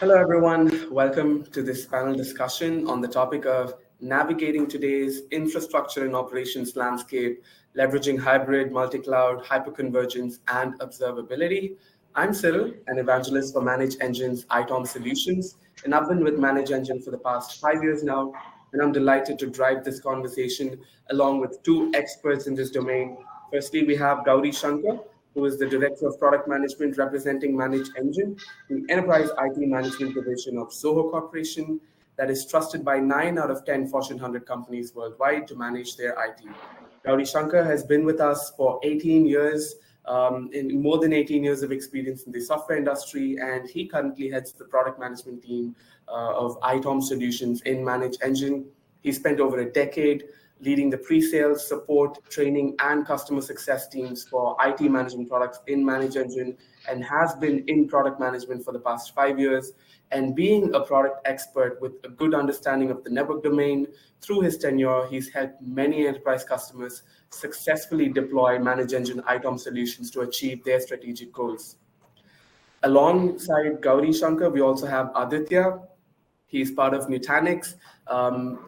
Hello, everyone. Welcome to this panel discussion on the topic of navigating today's infrastructure and operations landscape, leveraging hybrid, multi-cloud, hyperconvergence, and observability. I'm Cyril, an evangelist for ManageEngine's ITOM solutions, and I've been with ManageEngine for the past 5 years now, and I'm delighted to drive this conversation along with two experts in this domain. Firstly, we have Gowrisankar, who is the Director of Product Management representing ManageEngine, the enterprise IT management division of Zoho Corporation that is trusted by 9 out of 10 Fortune 100 companies worldwide to manage their IT. Gowrisankar has been with us for 18 years, in more than 18 years of experience in the software industry, and he currently heads the product management team of ITOM Solutions in ManageEngine. He spent over a decade leading the pre-sales, support, training, and customer success teams for IT management products in ManageEngine and has been in product management for the past 5 years. And being a product expert with a good understanding of the network domain, through his tenure, he's helped many enterprise customers successfully deploy ManageEngine ITOM solutions to achieve their strategic goals. Alongside Gowrisankar, we also have Aditya. He's part of Nutanix,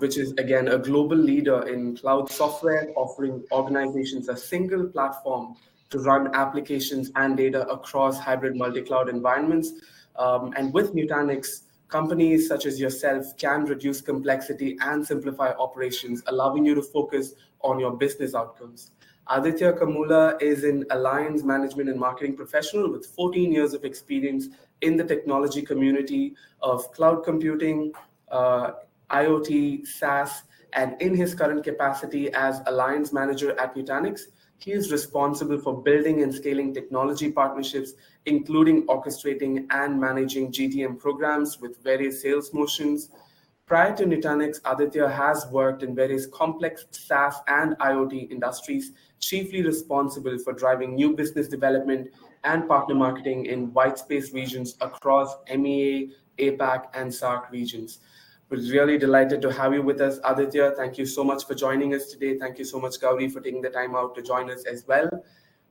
which is, again, a global leader in cloud software, offering organizations a single platform to run applications and data across hybrid multi-cloud environments. And with Nutanix, companies such as yourself can reduce complexity and simplify operations, allowing you to focus on your business outcomes. Aditya Kammula is an alliance management and marketing professional with 14 years of experience in the technology community of cloud computing, IoT, SaaS, and in his current capacity as alliance manager at Nutanix, he is responsible for building and scaling technology partnerships, including orchestrating and managing GTM programs with various sales motions. Prior to Nutanix, Aditya has worked in various complex SaaS and IoT industries, chiefly responsible for driving new business development and partner marketing in white space regions across MEA, APAC, and SAARC regions. We're really delighted to have you with us, Aditya. Thank you so much for joining us today. Thank you so much, Gauri, for taking the time out to join us as well.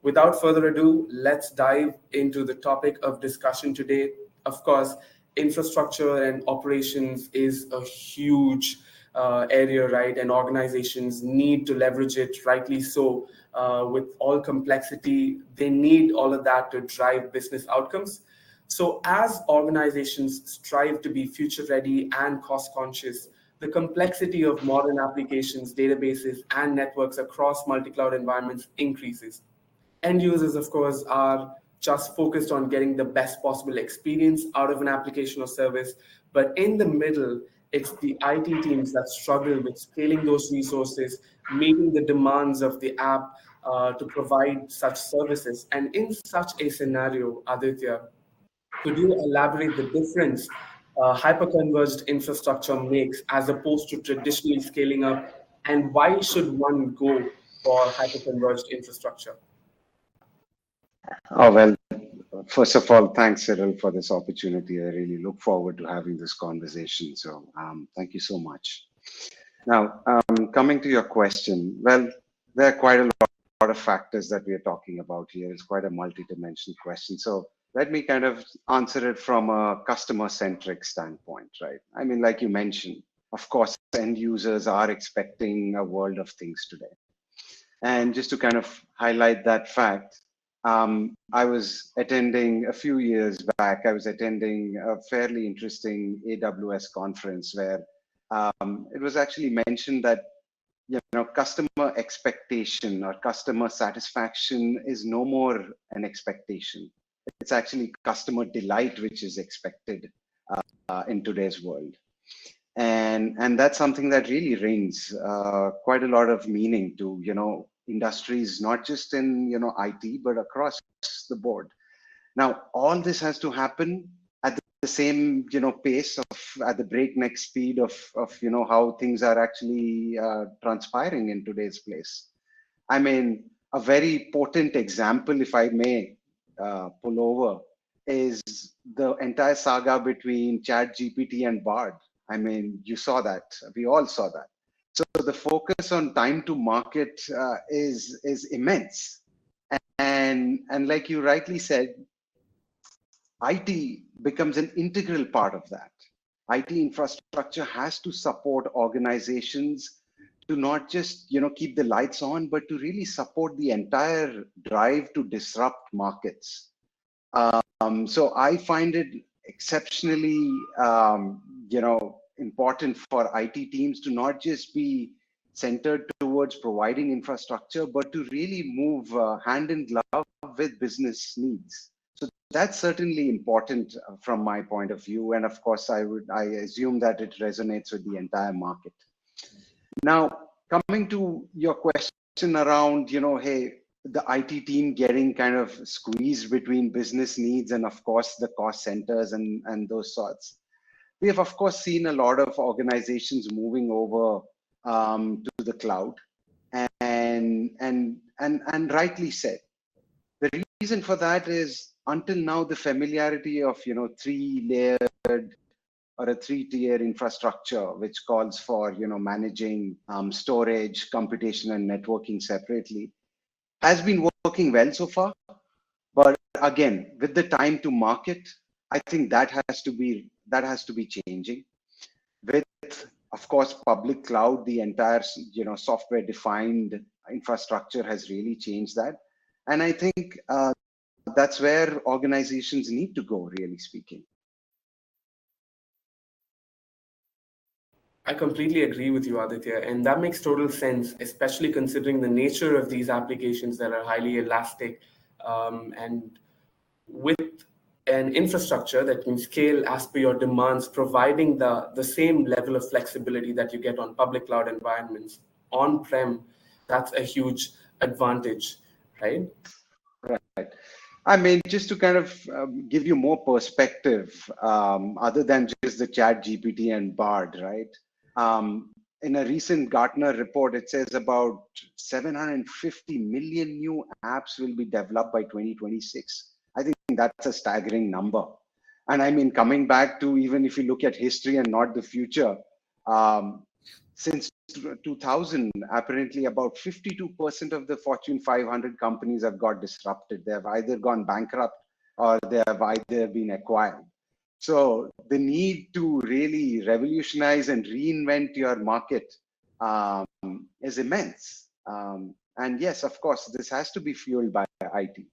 Without further ado, let's dive into the topic of discussion today. Of course, infrastructure and operations is a huge area, right? And organizations need to leverage it, rightly so. With all complexity, they need all of that to drive business outcomes. So as organizations strive to be future ready and cost conscious, the complexity of modern applications, databases, and networks across multi-cloud environments increases. End users, of course, are just focused on getting the best possible experience out of an application or service. But in the middle, it's the IT teams that struggle with scaling those resources, meeting the demands of the app to provide such services. And in such a scenario, Aditya, could you elaborate the difference hyper-converged infrastructure makes as opposed to traditionally scaling up, and why should one go for hyper-converged infrastructure? Oh, well, first of all, thanks, Cyril, for this opportunity. I really look forward to having this conversation. So thank you so much. Now, coming to your question, well, there are quite a lot of factors that we are talking about here. It's quite a multi-dimensional question. So let me kind of answer it from a customer-centric standpoint, right? I mean, like you mentioned, of course, end users are expecting a world of things today. And just to kind of highlight that fact, I was attending a few years back, I was attending a fairly interesting AWS conference where it was actually mentioned that customer expectation or customer satisfaction is no more an expectation. It's actually customer delight, which is expected in today's world. And that's something that really rings quite a lot of meaning to, industries, not just in, IT, but across the board. Now, all this has to happen at the same, pace at the breakneck speed of how things are actually transpiring in today's place. I mean, a very potent example, if I may pull over, is the entire saga between ChatGPT and Bard. I mean, you saw that. We all saw that. So the focus on time to market is immense. And like you rightly said, IT becomes an integral part of that. IT infrastructure has to support organizations to not just keep the lights on, but to really support the entire drive to disrupt markets. So I find it exceptionally important for IT teams to not just be centered towards providing infrastructure, but to really move hand in glove with business needs. So that's certainly important from my point of view. And of course, I assume that it resonates with the entire market. Now, coming to your question around, hey, the IT team getting kind of squeezed between business needs and of course the cost centers and those sorts. We have of course seen a lot of organizations moving over to the cloud, and rightly said. The reason for that is until now the familiarity of three-layered or a three-tier infrastructure, which calls for managing storage, computation, and networking separately, has been working well so far. But again, with the time to market, I think that has to be changing. With, of course, public cloud, the entire software-defined infrastructure has really changed that, and I think that's where organizations need to go, really speaking. I completely agree with you, Aditya, and that makes total sense, especially considering the nature of these applications that are highly elastic, and with an infrastructure that can scale as per your demands, providing the same level of flexibility that you get on public cloud environments. On-prem, that's a huge advantage, right? Right. I mean, just to kind of give you more perspective, other than just the Chat GPT and Bard, right? In a recent Gartner report, it says about 750 million new apps will be developed by 2026. I think that's a staggering number. And I mean, coming back to even if you look at history and not the future, since 2000, apparently about 52% of the Fortune 500 companies have got disrupted. They have either gone bankrupt or they have either been acquired. So the need to really revolutionize and reinvent your market is immense. And yes, of course, this has to be fueled by IT.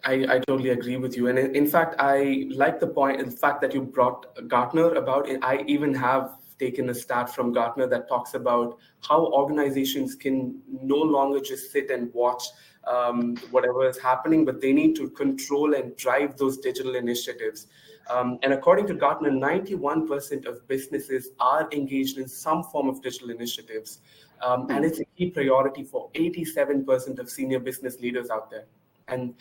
I totally agree with you. And in fact, I like the fact that you brought Gartner about it. I even have taken a stat from Gartner that talks about how organizations can no longer just sit and watch whatever is happening, but they need to control and drive those digital initiatives. And according to Gartner, 91% of businesses are engaged in some form of digital initiatives. And it's a key priority for 87% of senior business leaders out there. And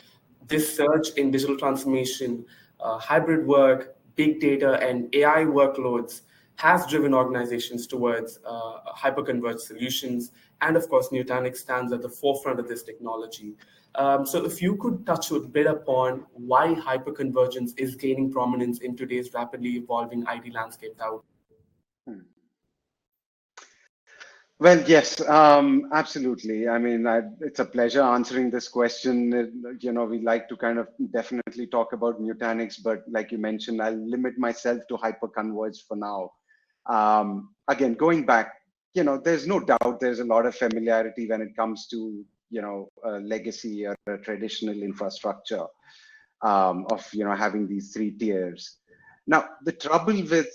this surge in digital transformation, hybrid work, big data, and AI workloads has driven organizations towards hyper-converged solutions. And of course, Nutanix stands at the forefront of this technology. So if you could touch a bit upon why hyper-convergence is gaining prominence in today's rapidly evolving IT landscape, that would. Well, yes, absolutely. I mean, it's a pleasure answering this question. We like to kind of definitely talk about Nutanix, but like you mentioned, I'll limit myself to hyperconverged for now. Again, going back, there's no doubt there's a lot of familiarity when it comes to, a legacy or a traditional infrastructure of, having these three tiers. Now, the trouble with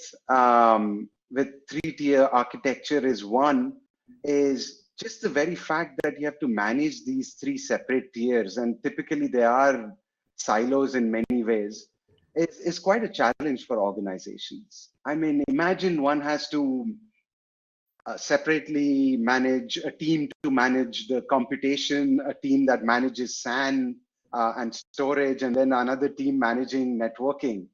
three-tier architecture is just the very fact that you have to manage these three separate tiers, and typically they are silos in many ways, is quite a challenge for organizations. I mean, imagine one has to separately manage a team to manage the computation, a team that manages SAN and storage, and then another team managing networking.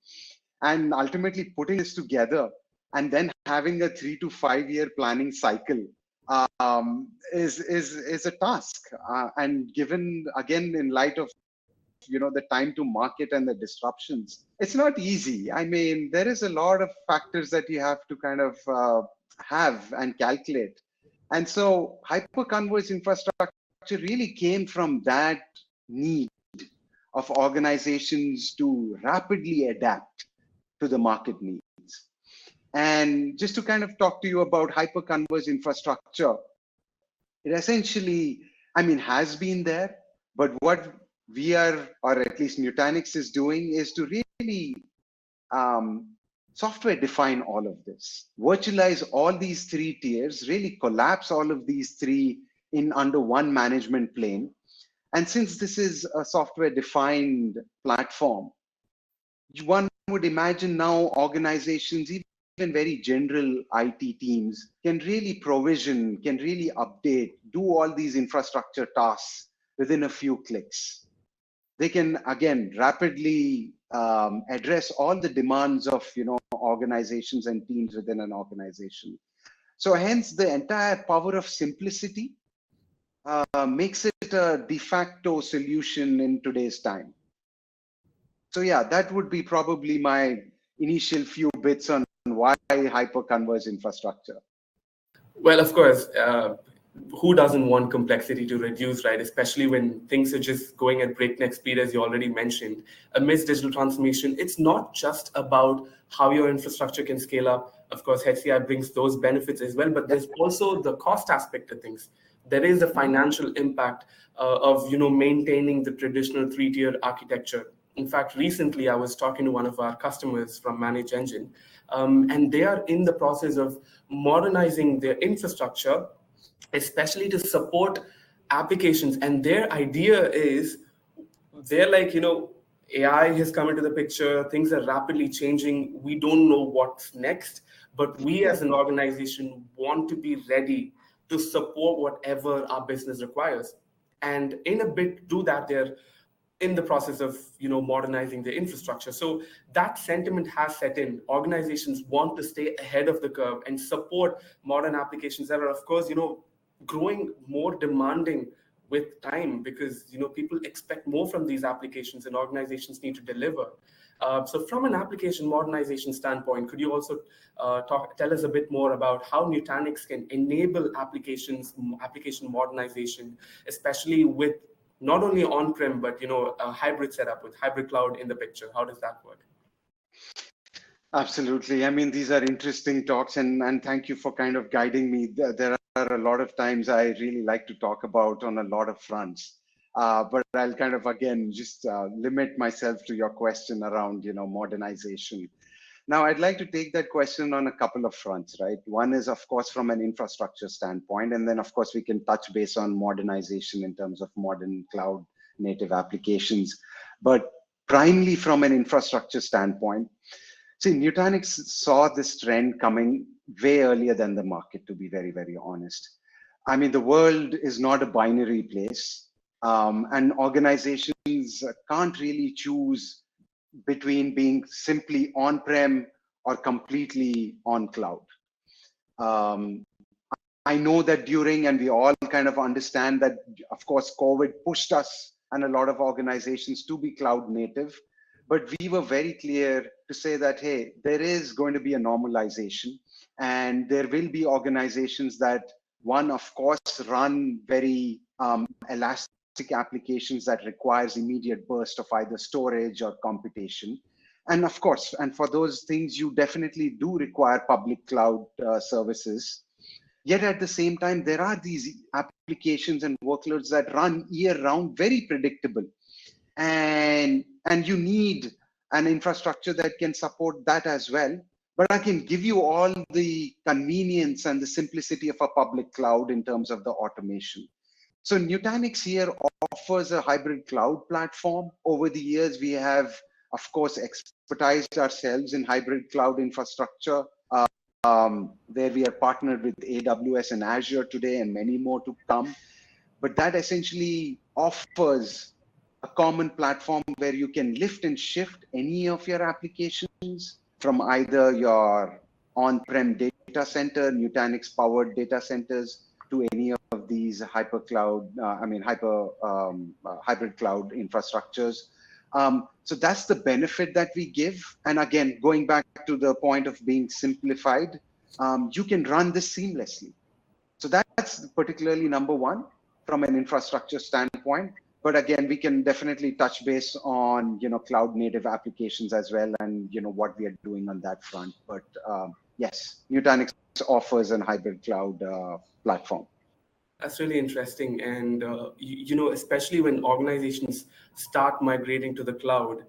And ultimately putting this together and then having a 3 to 5 year planning cycle is a task. And given, again, in light of the time to market and the disruptions, it's not easy. I mean, there is a lot of factors that you have to kind of have and calculate. And so hyperconverged infrastructure really came from that need of organizations to rapidly adapt to the market needs. And just to kind of talk to you about hyper-converged infrastructure, it essentially, has been there, but what we are, or at least Nutanix is doing, is to really software define all of this, virtualize all these three tiers, really collapse all of these three in under one management plane. And since this is a software defined platform, one would imagine now organizations, even very general IT teams, can really provision, can really update, do all these infrastructure tasks within a few clicks. They can, again, rapidly address all the demands of organizations and teams within an organization. So hence the entire power of simplicity makes it a de facto solution in today's time. So yeah, that would be probably my initial few bits on why hyper-converged infrastructure. Well, of course, who doesn't want complexity to reduce, right? Especially when things are just going at breakneck speed, as you already mentioned. Amidst digital transformation, it's not just about how your infrastructure can scale up. Of course, HCI brings those benefits as well, but there's also the cost aspect of things. There is the financial impact of maintaining the traditional three-tiered architecture. In fact, recently I was talking to one of our customers from ManageEngine, and they are in the process of modernizing their infrastructure, especially to support applications. And their idea is, they're like, AI has come into the picture, things are rapidly changing, we don't know what's next, but we as an organization want to be ready to support whatever our business requires. And in a bit, do that, they're in the process of modernizing the infrastructure. So that sentiment has set in. Organizations want to stay ahead of the curve and support modern applications that are, of course, growing more demanding with time, because people expect more from these applications and organizations need to deliver. So from an application modernization standpoint, could you also tell us a bit more about how Nutanix can enable application modernization, especially with not only on-prem, but a hybrid setup with hybrid cloud in the picture? How does that work? Absolutely. These are interesting talks, and thank you for kind of guiding me. There are a lot of times I really like to talk about on a lot of fronts, but I'll kind of, again, just limit myself to your question around, modernization. Now, I'd like to take that question on a couple of fronts, right? One is, of course, from an infrastructure standpoint, and then, of course, we can touch base on modernization in terms of modern cloud native applications. But primarily from an infrastructure standpoint, see, Nutanix saw this trend coming way earlier than the market, to be very, very honest. The world is not a binary place, and organizations can't really choose between being simply on-prem or completely on cloud. I know that and we all kind of understand that, of course, COVID pushed us and a lot of organizations to be cloud native, but we were very clear to say that, hey, there is going to be a normalization, and there will be organizations that, one, of course, run very elastic applications that requires immediate burst of either storage or computation. And of course, and for those things, you definitely do require public cloud services. Yet at the same time, there are these applications and workloads that run year round, very predictable. And you need an infrastructure that can support that as well. But I can give you all the convenience and the simplicity of a public cloud in terms of the automation. So Nutanix here offers a hybrid cloud platform. Over the years, we have, of course, expertised ourselves in hybrid cloud infrastructure, where we are partnered with AWS and Azure today, and many more to come. But that essentially offers a common platform where you can lift and shift any of your applications from either your on-prem data center, Nutanix powered data centers, to any of these hybrid cloud infrastructures. So that's the benefit that we give. And again, going back to the point of being simplified, you can run this seamlessly. So that's particularly number one from an infrastructure standpoint. But again, we can definitely touch base on, cloud native applications as well, and, what we are doing on that front. But yes, Nutanix offers an hybrid cloud platform. That's really interesting. And, especially when organizations start migrating to the cloud,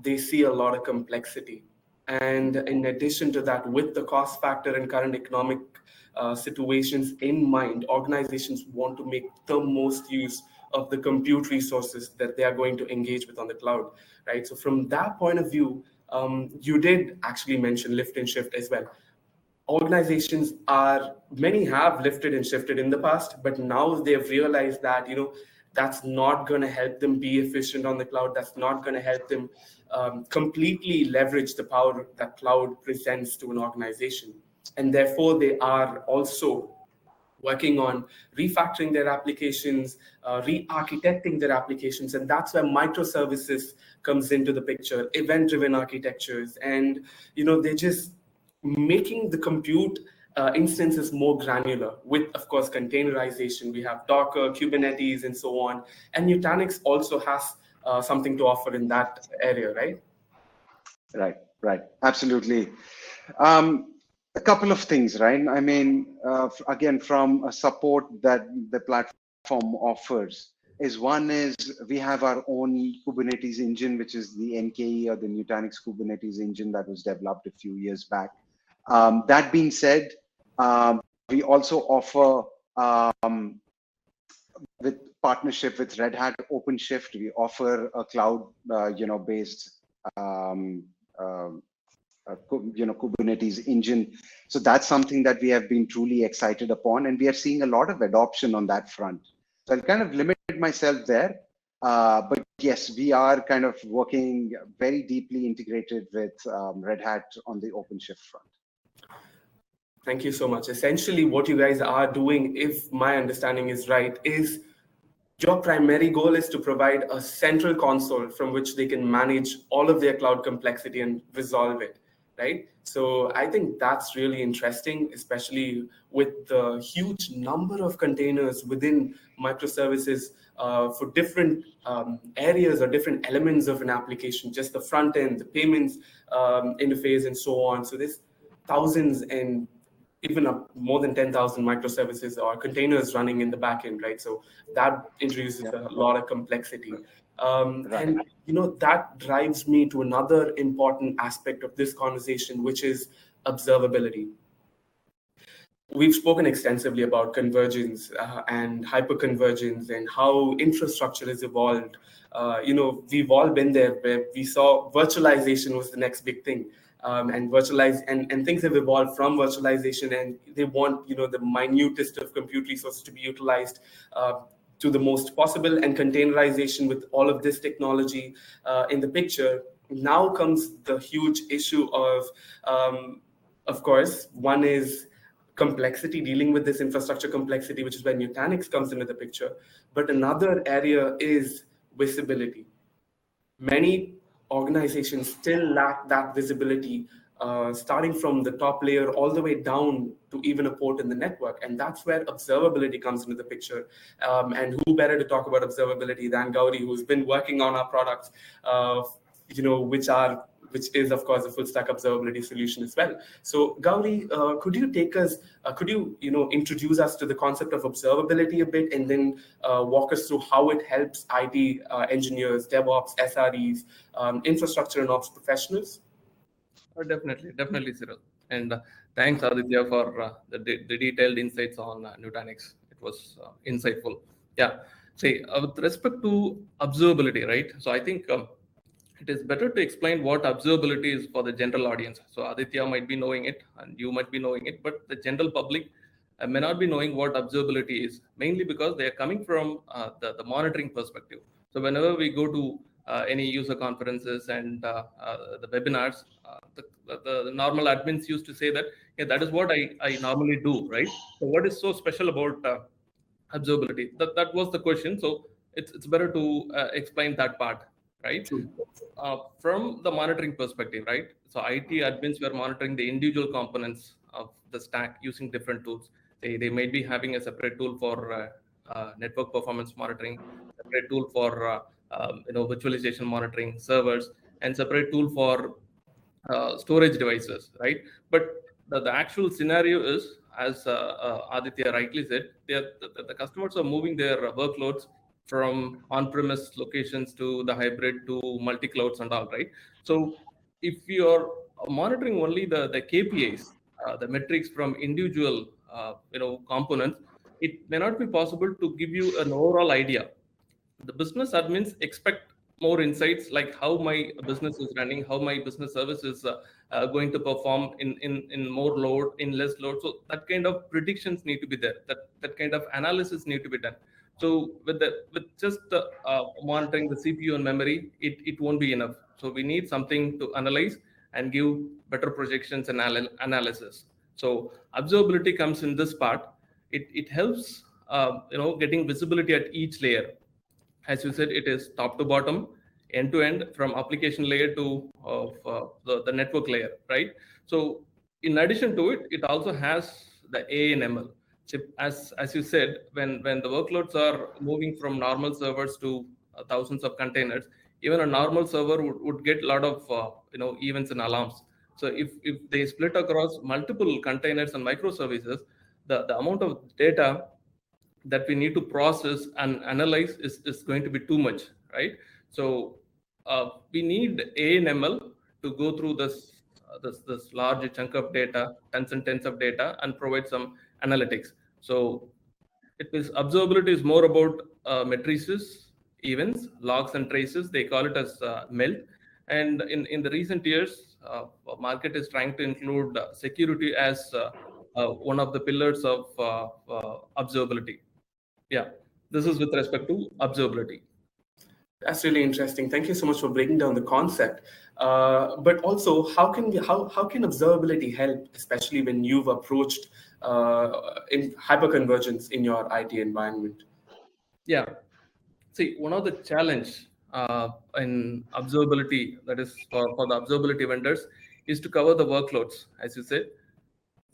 they see a lot of complexity. And in addition to that, with the cost factor and current economic situations in mind, organizations want to make the most use of the compute resources that they are going to engage with on the cloud, right? So from that point of view, you did actually mention lift and shift as well. Organizations many have lifted and shifted in the past, but now they've realized that that's not going to help them be efficient on the cloud. That's not going to help them completely leverage the power that cloud presents to an organization, and therefore they are also working on refactoring their applications, re-architecting their applications, and that's where microservices comes into the picture, event-driven architectures, and they're just making the compute instances more granular with, of course, containerization. We have Docker, Kubernetes, and so on. And Nutanix also has something to offer in that area, right? Right. Absolutely. A couple of things, right? I mean, again, from a support that the platform offers is we have our own Kubernetes engine, which is the NKE or the Nutanix Kubernetes engine that was developed a few years back. That being said, we also offer, with partnership with Red Hat OpenShift, we offer a cloud, based, Kubernetes engine. So that's something that we have been truly excited upon, and we are seeing a lot of adoption on that front. So I'll kind of limit myself there. But yes, we are kind of working very deeply integrated with Red Hat on the OpenShift front. Thank you so much. Essentially, what you guys are doing, if my understanding is right, is your primary goal is to provide a central console from which they can manage all of their cloud complexity and resolve it, right? So I think that's really interesting, especially with the huge number of containers within microservices for different areas or different elements of an application, just the front end, the payments interface, and so on. So there's thousands and even more than 10,000 microservices or containers running in the backend, right? So that introduces a lot of complexity. Right. And that drives me to another important aspect of this conversation, which is observability. We've spoken extensively about convergence and hyperconvergence and how infrastructure has evolved. We've all been there where we saw virtualization was the next big thing. And things have evolved from virtualization, and they want the minutest of compute resources to be utilized to the most possible, and containerization with all of this technology in the picture. Now comes the huge issue of course, one is complexity, dealing with this infrastructure complexity, which is where Nutanix comes into the picture. But another area is visibility. Many organizations still lack that visibility, starting from the top layer all the way down to even a port in the network. And that's where observability comes into the picture. And who better to talk about observability than Gauri, who's been working on our products, which is, of course, a full stack observability solution as well. So Gauri, could you introduce us to the concept of observability a bit, and then walk us through how it helps IT engineers, DevOps, SREs, infrastructure and ops professionals? Definitely, Cyril. And thanks, Aditya, for the detailed insights on Nutanix. It was insightful. Yeah. See, with respect to observability, right? So I think it is better to explain what observability is for the general audience. So Aditya might be knowing it, and you might be knowing it, but the general public may not be knowing what observability is, mainly because they are coming from the monitoring perspective. So whenever we go to any user conferences and the webinars, the normal admins used to say that, yeah, that is what I normally do, right? So what is so special about observability? That was the question. So it's better to explain that part, right? From the monitoring perspective, right? So IT admins were monitoring the individual components of the stack using different tools. They might be having a separate tool for network performance monitoring, separate tool for virtualization monitoring servers, and separate tool for storage devices, right? But the actual scenario is, as Aditya rightly said, the customers are moving their workloads from on-premise locations to the hybrid to multi-clouds and all, right? So if you are monitoring only the KPIs, the metrics from individual components, it may not be possible to give you an overall idea. The business admins expect more insights, like how my business is running, how my business service is going to perform in more load, in less load. So that kind of predictions need to be there. That kind of analysis need to be done. So with just monitoring the CPU and memory, it won't be enough. So we need something to analyze and give better projections and analysis. So observability comes in this part. It helps getting visibility at each layer. As you said, it is top to bottom, end to end, from application layer to the network layer, right? So in addition to it, it also has the AI and ML. So as you said, when the workloads are moving from normal servers to thousands of containers, even a normal server would get a lot of events and alarms. So if they split across multiple containers and microservices, the amount of data that we need to process and analyze is going to be too much, right? So we need ANML to go through this large chunk of data, tens and tens of data, and provide some analytics. So observability is more about matrices, events, logs, and traces. They call it as MELT. And in the recent years, market is trying to include security as one of the pillars of observability. Yeah, this is with respect to observability. That's really interesting. Thank you so much for breaking down the concept. But also, how can observability help, especially when you've approached in hyperconvergence in your IT environment? Yeah, see, one of the challenge in observability, that is for the observability vendors, is to cover the workloads, as you said,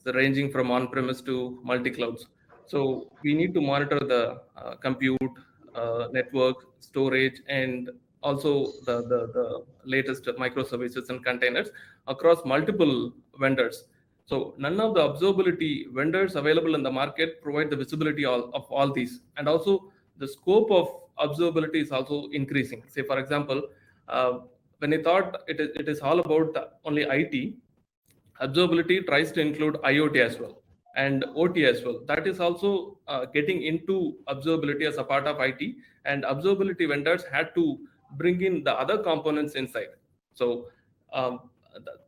so ranging from on-premise to multi-clouds. So we need to monitor the compute, network, storage, and also the latest microservices and containers across multiple vendors. So none of the observability vendors available in the market provide the visibility of all these. And also the scope of observability is also increasing. Say, for example, when I thought it is all about only IT, observability tries to include IoT as well and OT as well. That is also getting into observability as a part of IT, and observability vendors had to bring in the other components inside. So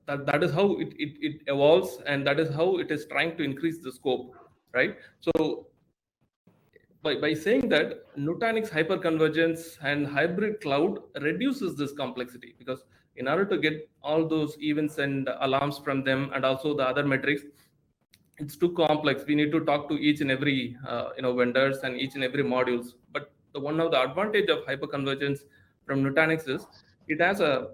that is how it evolves, and that is how it is trying to increase the scope, right? So by saying that, Nutanix hyperconvergence and hybrid cloud reduces this complexity, because in order to get all those events and alarms from them and also the other metrics, it's too complex. We need to talk to each and every vendors and each and every modules. But one of the advantage of hyperconvergence from Nutanix is it has a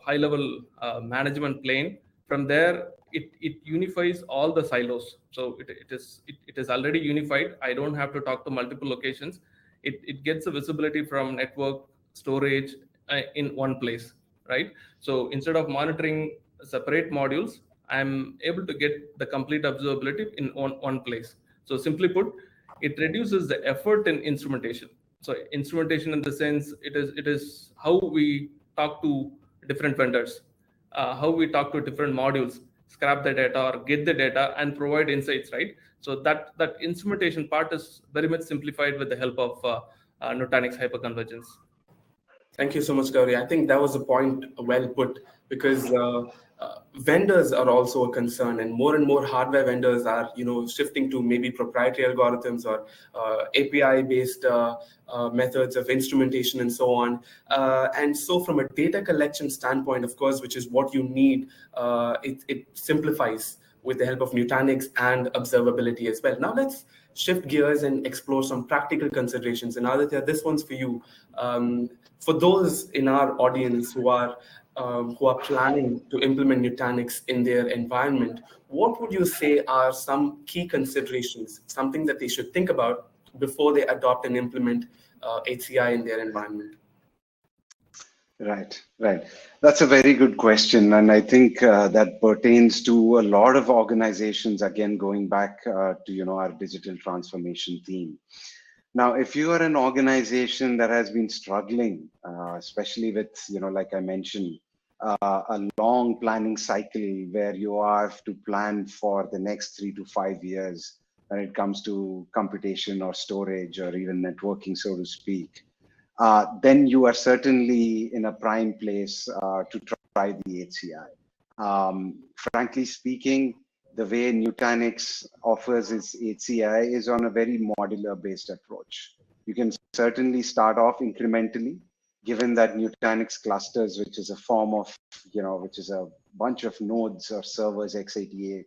high level management plane. From there, it unifies all the silos. So it is already unified. I don't have to talk to multiple locations. It gets a visibility from network, storage in one place, right? So instead of monitoring separate modules, I'm able to get the complete observability in one place. So simply put, it reduces the effort in instrumentation. So instrumentation, in the sense, it is how we talk to different vendors, how we talk to different modules, scrap the data or get the data and provide insights, right? So that instrumentation part is very much simplified with the help of Nutanix hyperconvergence. Thank you so much, Gauri. I think that was a point well put, because vendors are also a concern, and more hardware vendors are shifting to maybe proprietary algorithms or API-based methods of instrumentation and so on. And so from a data collection standpoint, of course, which is what you need, it simplifies with the help of Nutanix and observability as well. Now let's shift gears and explore some practical considerations. And Aditya, this one's for you. For those in our audience who are planning to implement Nutanix in their environment, what would you say are some key considerations, something that they should think about before they adopt and implement HCI in their environment? Right, right. That's a very good question. And I think that pertains to a lot of organizations, again, going back to, our digital transformation theme. Now, if you are an organization that has been struggling, especially with, like I mentioned, a long planning cycle where you have to plan for the next 3 to 5 years when it comes to computation or storage or even networking, so to speak, then you are certainly in a prime place to try the HCI. Frankly speaking, the way Nutanix offers its HCI is on a very modular based approach. You can certainly start off incrementally, given that Nutanix clusters, which is a form of, which is a bunch of nodes or servers, x86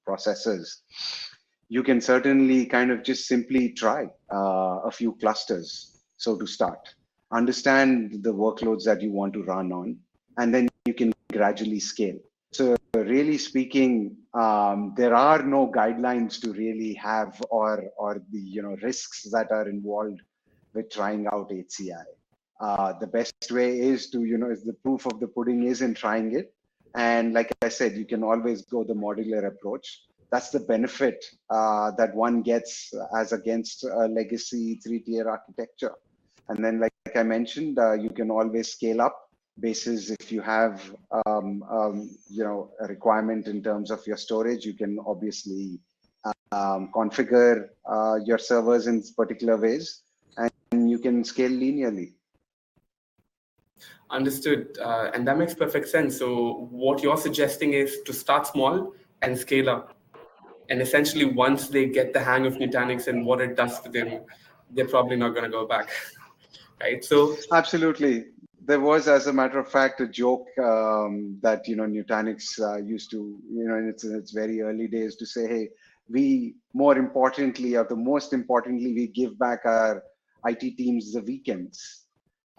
processors, you can certainly kind of just simply try a few clusters. So to start, understand the workloads that you want to run on, and then you can gradually scale. So really speaking, there are no guidelines to really have or the risks that are involved with trying out HCI. The best way is to is the proof of the pudding is in trying it, and like I said, you can always go the modular approach. That's the benefit that one gets as against a legacy 3-tier architecture. And then, like I mentioned, you can always scale up basis if you have, a requirement in terms of your storage. You can obviously configure your servers in particular ways, and you can scale linearly. Understood. And that makes perfect sense. So what you're suggesting is to start small and scale up. And essentially, once they get the hang of Nutanix and what it does to them, they're probably not going to go back. Right. So absolutely. There was, as a matter of fact, a joke that Nutanix used to, in its very early days, to say, hey, we most importantly, we give back our IT teams the weekends.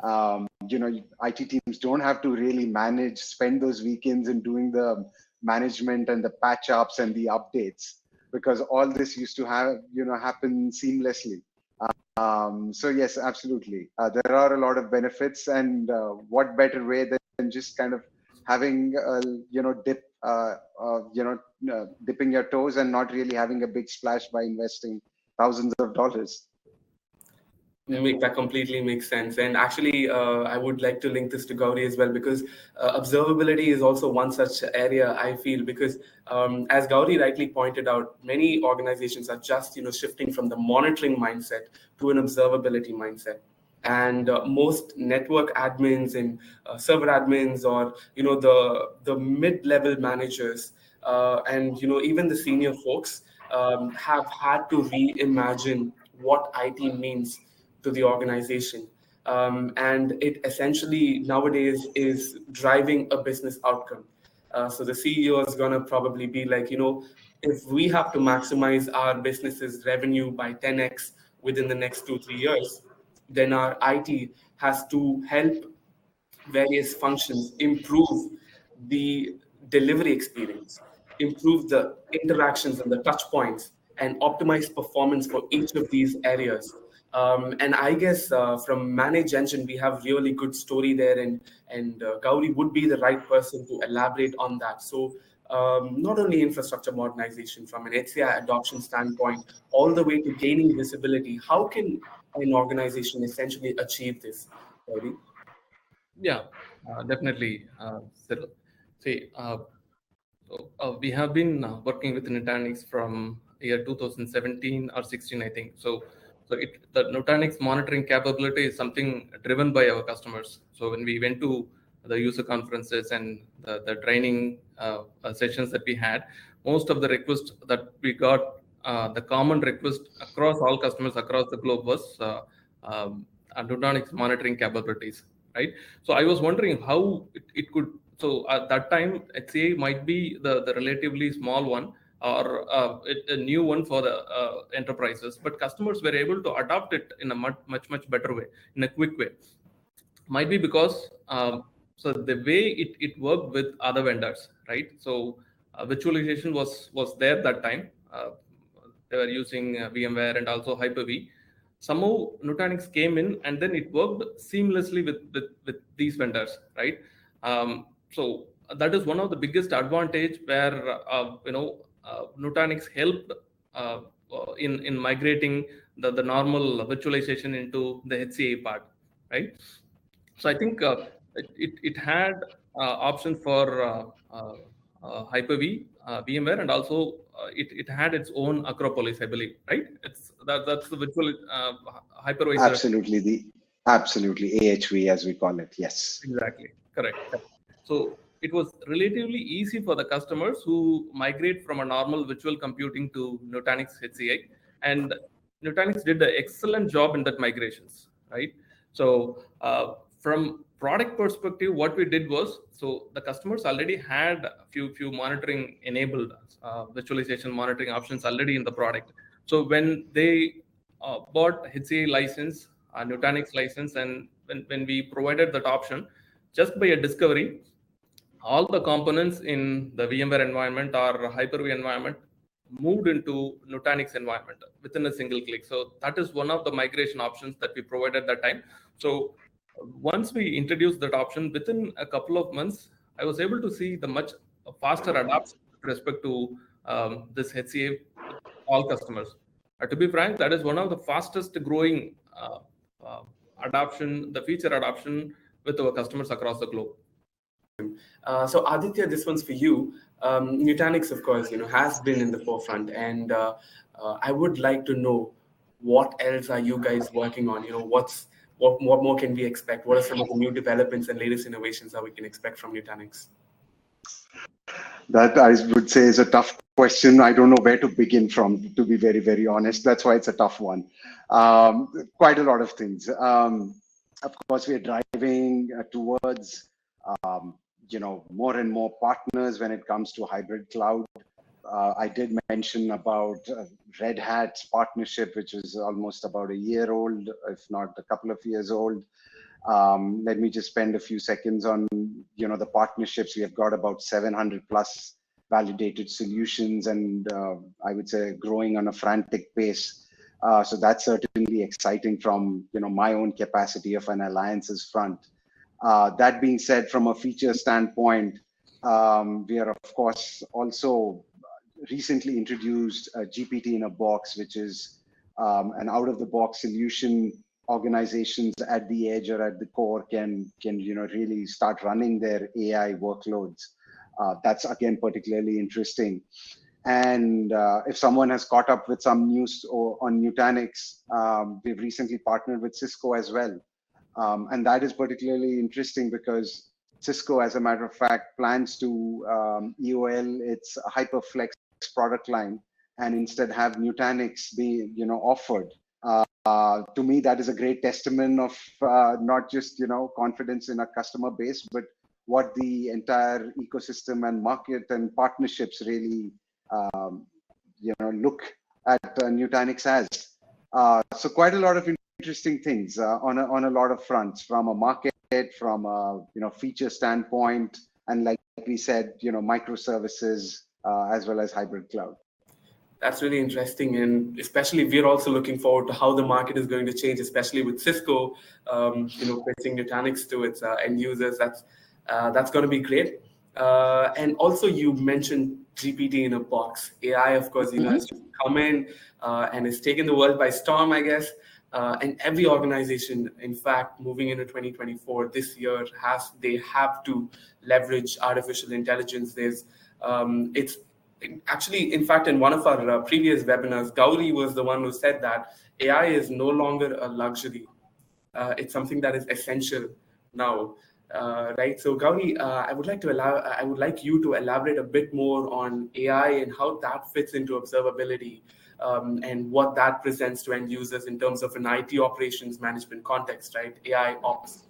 IT teams don't have to really spend those weekends in doing the management and the patch ups and the updates, because all this used to happen seamlessly. So yes, absolutely. There are a lot of benefits, and what better way than just kind of having, dipping your toes and not really having a big splash by investing thousands of dollars. That completely makes sense. And actually, I would like to link this to Gauri as well, because observability is also one such area, I feel, because as Gauri rightly pointed out, many organizations are just shifting from the monitoring mindset to an observability mindset. And most network admins and server admins, or the mid-level managers, and even the senior folks have had to reimagine what IT means to the organization. And it essentially nowadays is driving a business outcome. So the CEO is going to probably be like, if we have to maximize our business's revenue by 10x within the next 2-3 years, then our IT has to help various functions improve the delivery experience, improve the interactions and the touch points, and optimize performance for each of these areas. And I guess from ManageEngine, we have really good story there, and Gauri would be the right person to elaborate on that. So not only infrastructure modernization from an HCI adoption standpoint, all the way to gaining visibility, how can an organization essentially achieve this, Gauri? Yeah, definitely, Cyril. See, we have been working with Nutanix from year 2017 or 16, I think. So the Nutanix monitoring capability is something driven by our customers. So when we went to the user conferences and the training sessions that we had, most of the requests that we got, the common request across all customers across the globe was Nutanix monitoring capabilities, right? So I was wondering how it could. So at that time, HCI might be the relatively small one, or a new one for the enterprises, but customers were able to adopt it in a much better way, in a quick way. Might be because so the way it worked with other vendors, right? So virtualization was there that time. they were using VMware and also Hyper-V. Somehow Nutanix came in and then it worked seamlessly with these vendors, right? So that is one of the biggest advantage where Nutanix helped in migrating the normal virtualization into the HCI part, right? So I think it had options for Hyper-V, VMware, and also it had its own Acropolis, I believe, right? That's the virtual hypervisor. Absolutely AHV as we call it. Yes. Exactly. Correct. So it was relatively easy for the customers who migrate from a normal virtual computing to Nutanix HCI, and Nutanix did an excellent job in that migrations, right? So from product perspective, what we did was, so the customers already had a few monitoring enabled virtualization monitoring options already in the product. So when they bought HCI license, Nutanix license, and when we provided that option, just by a discovery, all the components in the VMware environment or Hyper-V environment moved into Nutanix environment within a single click. So that is one of the migration options that we provided at that time. So once we introduced that option, within a couple of months, I was able to see the much faster adoption with respect to this HCA with all customers. To be frank, that is one of the fastest growing adoption, the feature adoption with our customers across the globe. So Aditya, this one's for you. Nutanix, of course, has been in the forefront, and I would like to know what else are you guys working on? What more can we expect? What are some of the new developments and latest innovations that we can expect from Nutanix? That I would say is a tough question. I don't know where to begin from, to be very, very honest. That's why it's a tough one. Quite a lot of things. Of course, we are driving towards more and more partners when it comes to hybrid cloud. I did mention about Red Hat's partnership, which is almost about a year old, if not a couple of years old. Let me just spend a few seconds on the partnerships. We have got about 700 plus validated solutions, and I would say growing on a frantic pace. So that's certainly exciting from my own capacity of an alliances front. That being said, from a feature standpoint, we are of course also recently introduced a GPT in a box, which is an out-of-the-box solution. Organizations at the edge or at the core can really start running their AI workloads. That's again particularly interesting. And if someone has caught up with some news on Nutanix, we've recently partnered with Cisco as well. And that is particularly interesting because Cisco, as a matter of fact, plans to EOL its HyperFlex product line and instead have Nutanix be offered. To me, that is a great testament of not just confidence in our customer base, but what the entire ecosystem and market and partnerships really look at Nutanix as. So quite a lot of interesting things on a lot of fronts, from a market, from a feature standpoint, and like we said, microservices as well as hybrid cloud. That's really interesting, and especially we're also looking forward to how the market is going to change, especially with Cisco, pitching Nutanix to its end users. That's going to be great. And also, you mentioned GPT in a box. AI, of course, has come in and has taken the world by storm, I guess. And every organization, in fact, moving into 2024 this year, they have to leverage artificial intelligence. It's actually, in fact, in one of our previous webinars, Gauri was the one who said that AI is no longer a luxury. It's something that is essential now, right? So, Gauri, I would like you to elaborate a bit more on AI and how that fits into observability, and what that presents to end users in terms of an IT operations management context, right? AIOps.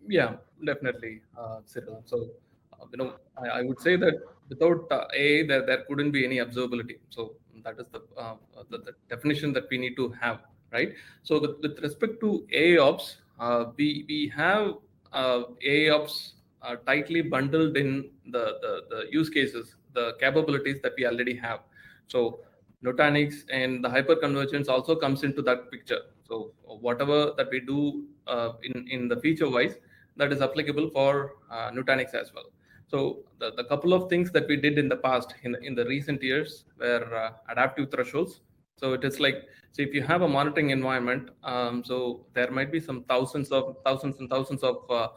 Yeah, definitely, Cyril. So, I would say that without AI, there couldn't be any observability. So that is the definition that we need to have, right? So with respect to AIOps, we have AIOps tightly bundled in the use cases, the capabilities that we already have. So Nutanix and the hyperconvergence also comes into that picture. So whatever that we do in the feature wise, that is applicable for Nutanix as well. So the couple of things that we did in the past, in the recent years, were adaptive thresholds. So it is like, so if you have a monitoring environment, so there might be some thousands and thousands of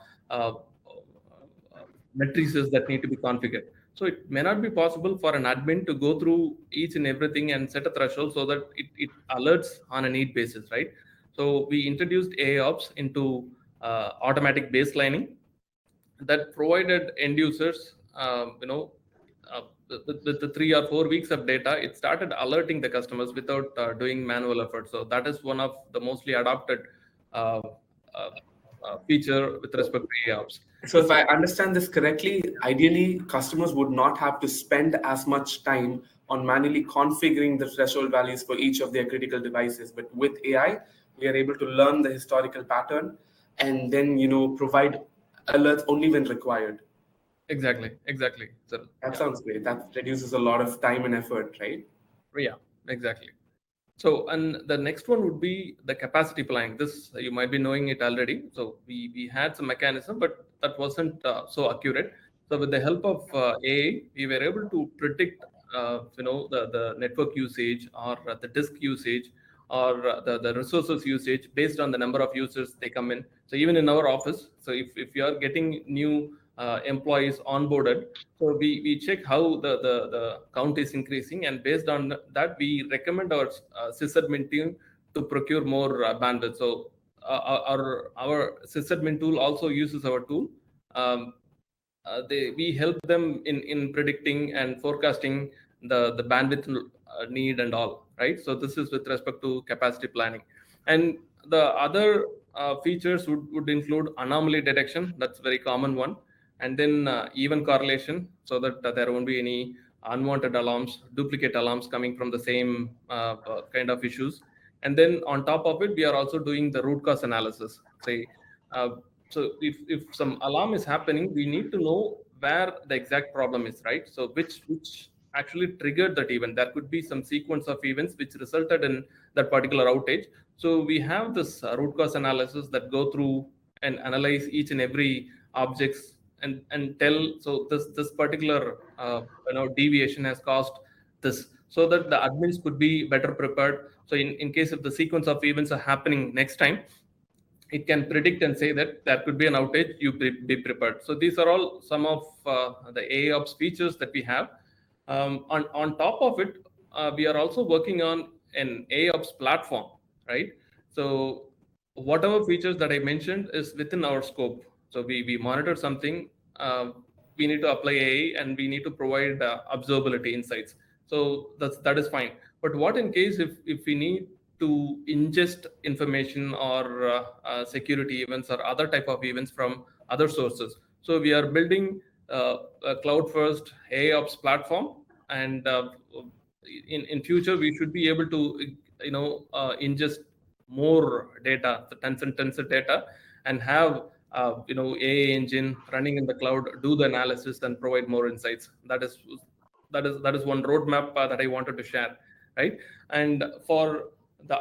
matrices that need to be configured. So it may not be possible for an admin to go through each and everything and set a threshold so that it alerts on a need basis, right? So we introduced AIOps into automatic baselining that provided end users, with the 3 or 4 weeks of data, it started alerting the customers without doing manual effort. So that is one of the mostly adopted feature with respect to AIOps. So if I understand this correctly, ideally customers would not have to spend as much time on manually configuring the threshold values for each of their critical devices. But with AI, we are able to learn the historical pattern and then provide alerts only when required. Exactly. So, that sounds great. That reduces a lot of time and effort, right? Yeah, exactly. So, and the next one would be the capacity planning. This, you might be knowing it already. So we had some mechanism, but that wasn't so accurate. So with the help of AI, we were able to predict, the network usage or the disk usage or the resources usage based on the number of users they come in. So even in our office, so if you are getting new employees onboarded, so we check how the count is increasing, and based on that, we recommend our sysadmin team to procure more bandwidth. So our sysadmin tool also uses our tool. We help them in predicting and forecasting the bandwidth need and all, right? So this is with respect to capacity planning. And the other features would include anomaly detection. That's a very common one. And then even correlation, so that there won't be any unwanted alarms, duplicate alarms coming from the same kind of issues. And then on top of it, we are also doing the root cause analysis. Say, so if some alarm is happening, we need to know where the exact problem is, right? So which actually triggered that event. There could be some sequence of events which resulted in that particular outage. So we have this root cause analysis that go through and analyze each and every objects and tell, so this particular deviation has caused this, so that the admins could be better prepared. So in case if the sequence of events are happening next time, it can predict and say that there could be an outage, you be prepared. So these are all some of the AIOps features that we have. On top of it, we are also working on an AIOps platform, right? So whatever features that I mentioned is within our scope. So we monitor something, we need to apply AI, and we need to provide observability insights. So that is fine. But what in case if we need to ingest information or security events or other type of events from other sources? So we are building a cloud-first AIOps platform, and in future we should be able to ingest more data, the tons and tons of data, and have AI engine running in the cloud, do the analysis and provide more insights. That is one roadmap that I wanted to share, right? And for the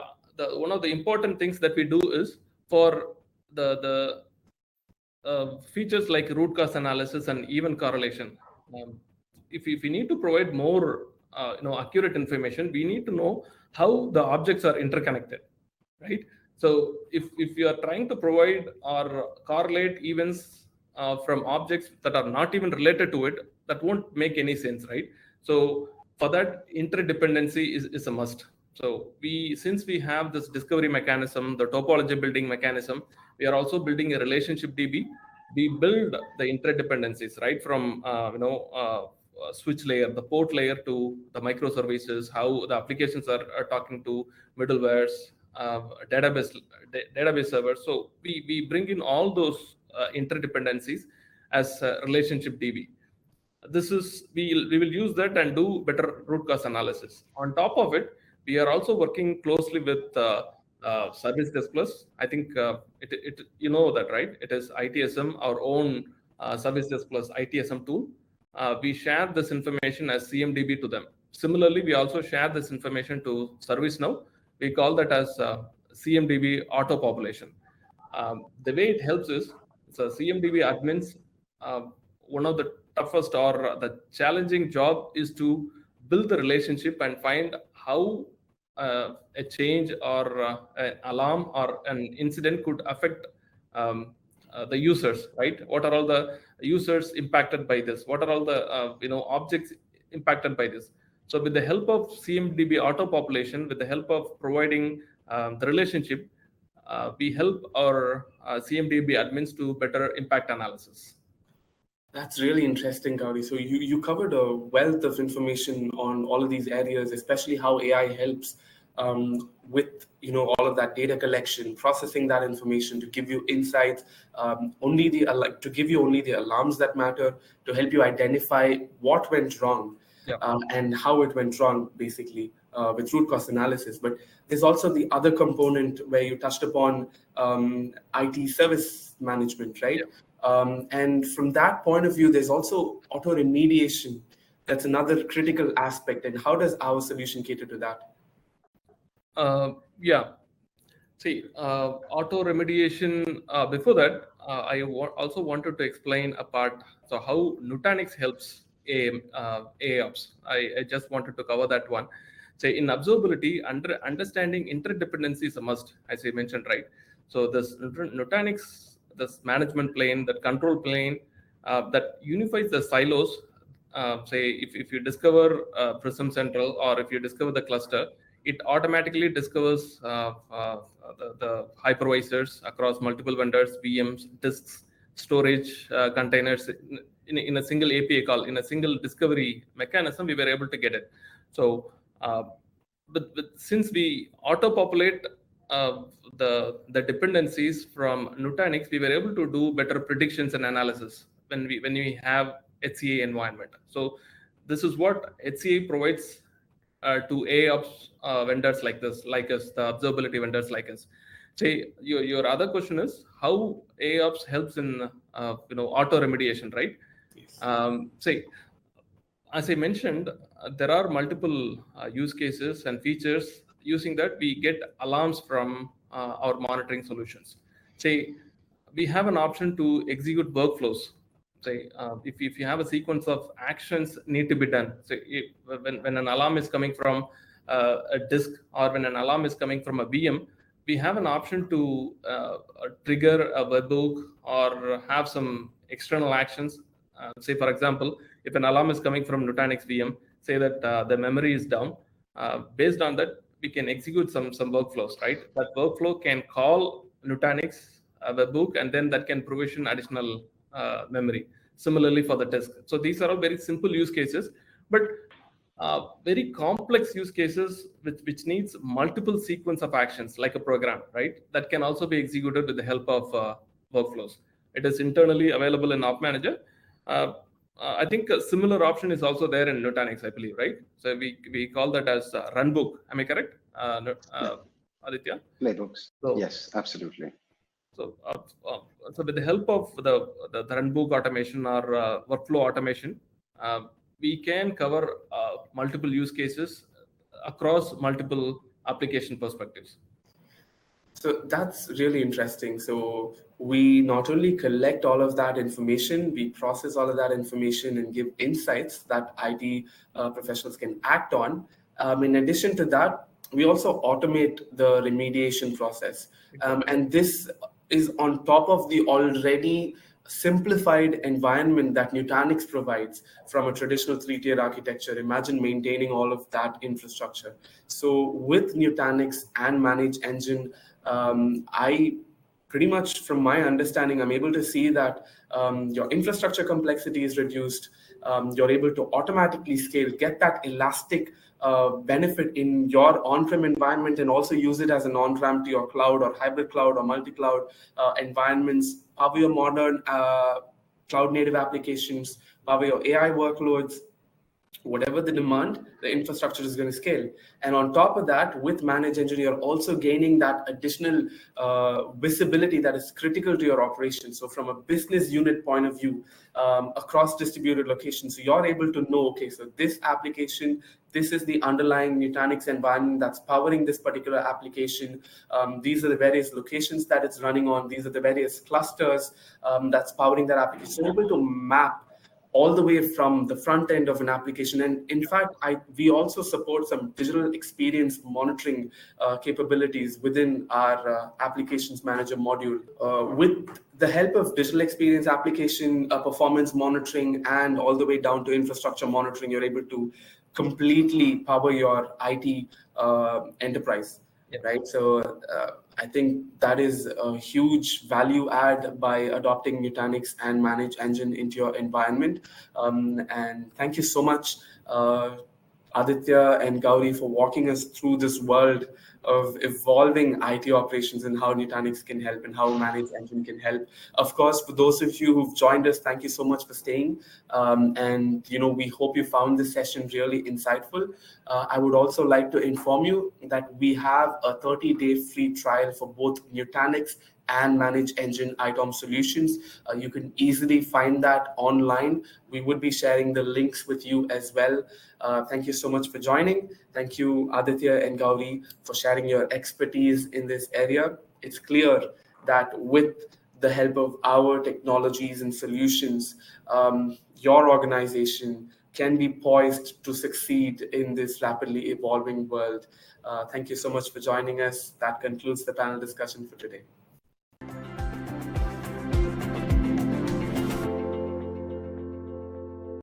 one of the important things that we do is for the features like root cause analysis and even correlation. If we need to provide more accurate information, we need to know how the objects are interconnected, right? So if you are trying to provide or correlate events from objects that are not even related to it, that won't make any sense, right? So for that, interdependency is a must. So since we have this discovery mechanism, the topology building mechanism, we are also building a relationship DB. We build the interdependencies, right, from switch layer, the port layer, to the microservices, how the applications are talking to middlewares, database servers. So we bring in all those interdependencies as relationship DB. This is we will use that and do better root cause analysis. On top of it, we are also working closely with Service Desk Plus. I think it you know that, right? It is ITSM, our own Service Desk Plus ITSM tool. We share this information as CMDB to them. Similarly, we also share this information to ServiceNow. We call that as CMDB auto population. The way it helps is, so CMDB admins, one of the toughest or the challenging job is to build the relationship and find how a change or an alarm or an incident could affect the users, right? What are all the users impacted by this? What are all the objects impacted by this? So with the help of CMDB auto population, with the help of providing the relationship, we help our CMDB admins to better impact analysis. That's really interesting, Gauri. So you covered a wealth of information on all of these areas, especially how AI helps with all of that data collection, processing that information to give you insights, to give you only the alarms that matter, to help you identify what went wrong. Yeah. And how it went wrong, basically, with root cause analysis. But there's also the other component where you touched upon IT service management, right? Yeah. And from that point of view, there's also auto-remediation. That's another critical aspect. And how does our solution cater to that? Yeah. See, auto-remediation, before that, I also wanted to explain a part, so how Nutanix helps AIOps. I just wanted to cover that one. Say, in observability, understanding interdependency is a must, as I mentioned, right? So this Nutanix, this management plane, that control plane, that unifies the silos. Say, if you discover Prism Central, or if you discover the cluster, it automatically discovers the hypervisors across multiple vendors, VMs, disks, storage containers in a single API call, in a single discovery mechanism. We were able to get it. So, but since we auto-populate the dependencies from Nutanix, we were able to do better predictions and analysis when we have HCA environment. So this is what HCA provides to AIOps vendors like us, the observability vendors like us. Say, your other question is how AIOps helps in auto remediation, right? Yes. Say, as I mentioned, there are multiple use cases and features. Using that, we get alarms from our monitoring solutions. Say, we have an option to execute workflows. Say, if you have a sequence of actions need to be done. Say, when an alarm is coming from a disk, or when an alarm is coming from a VM, we have an option to trigger a webhook or have some external actions. Say, for example, if an alarm is coming from Nutanix VM, say that the memory is down. Based on that, we can execute some workflows, right? That workflow can call Nutanix webhook, and then that can provision additional memory. Similarly for the disk. So these are all very simple use cases, but very complex use cases which needs multiple sequence of actions, like a program, right? That can also be executed with the help of workflows. It is internally available in Op Manager. I think a similar option is also there in Nutanix, I believe, right? So we call that as runbook. Am I correct, Aditya? Playbooks. So, yes, absolutely. So, so with the help of the runbook automation or workflow automation, we can cover multiple use cases across multiple application perspectives. So that's really interesting. So we not only collect all of that information, we process all of that information and give insights that IT professionals can act on. In addition to that, we also automate the remediation process. And this is on top of the already simplified environment that Nutanix provides from a traditional 3-tier architecture. Imagine maintaining all of that infrastructure. So with Nutanix and ManageEngine, I pretty much, from my understanding, I'm able to see that your infrastructure complexity is reduced. You're able to automatically scale, get that elastic benefit in your on-prem environment, and also use it as an on-ramp to your cloud or hybrid cloud or multi-cloud environments, power your modern cloud-native applications, power your AI workloads. whatever the demand, the infrastructure is going to scale. And on top of that, with ManageEngine, you're also gaining that additional visibility that is critical to your operation. So from a business unit point of view, across distributed locations, so you're able to know, okay, so this application, this is the underlying Nutanix environment that's powering this particular application. These are the various locations that it's running on. These are the various clusters that's powering that application. So able to map all the way from the front end of an application. And in fact, we also support some digital experience monitoring capabilities within our applications manager module. With the help of digital experience application, performance monitoring, and all the way down to infrastructure monitoring, you're able to completely power your IT enterprise. Yep. Right? So I think that is a huge value add by adopting Nutanix and ManageEngine into your environment. And thank you so much, Aditya and Gauri, for walking us through this world of evolving IT operations and how Nutanix can help and how ManageEngine can help. Of course, for those of you who've joined us, thank you so much for staying. And we hope you found this session really insightful. I would also like to inform you that we have a 30-day free trial for both Nutanix and ManageEngine ITOM solutions. You can easily find that online. We would be sharing the links with you as well. Thank you so much for joining. Thank you, Aditya and Gauri, for sharing your expertise in this area. It's clear that with the help of our technologies and solutions, your organization can be poised to succeed in this rapidly evolving world. Thank you so much for joining us. That concludes the panel discussion for today.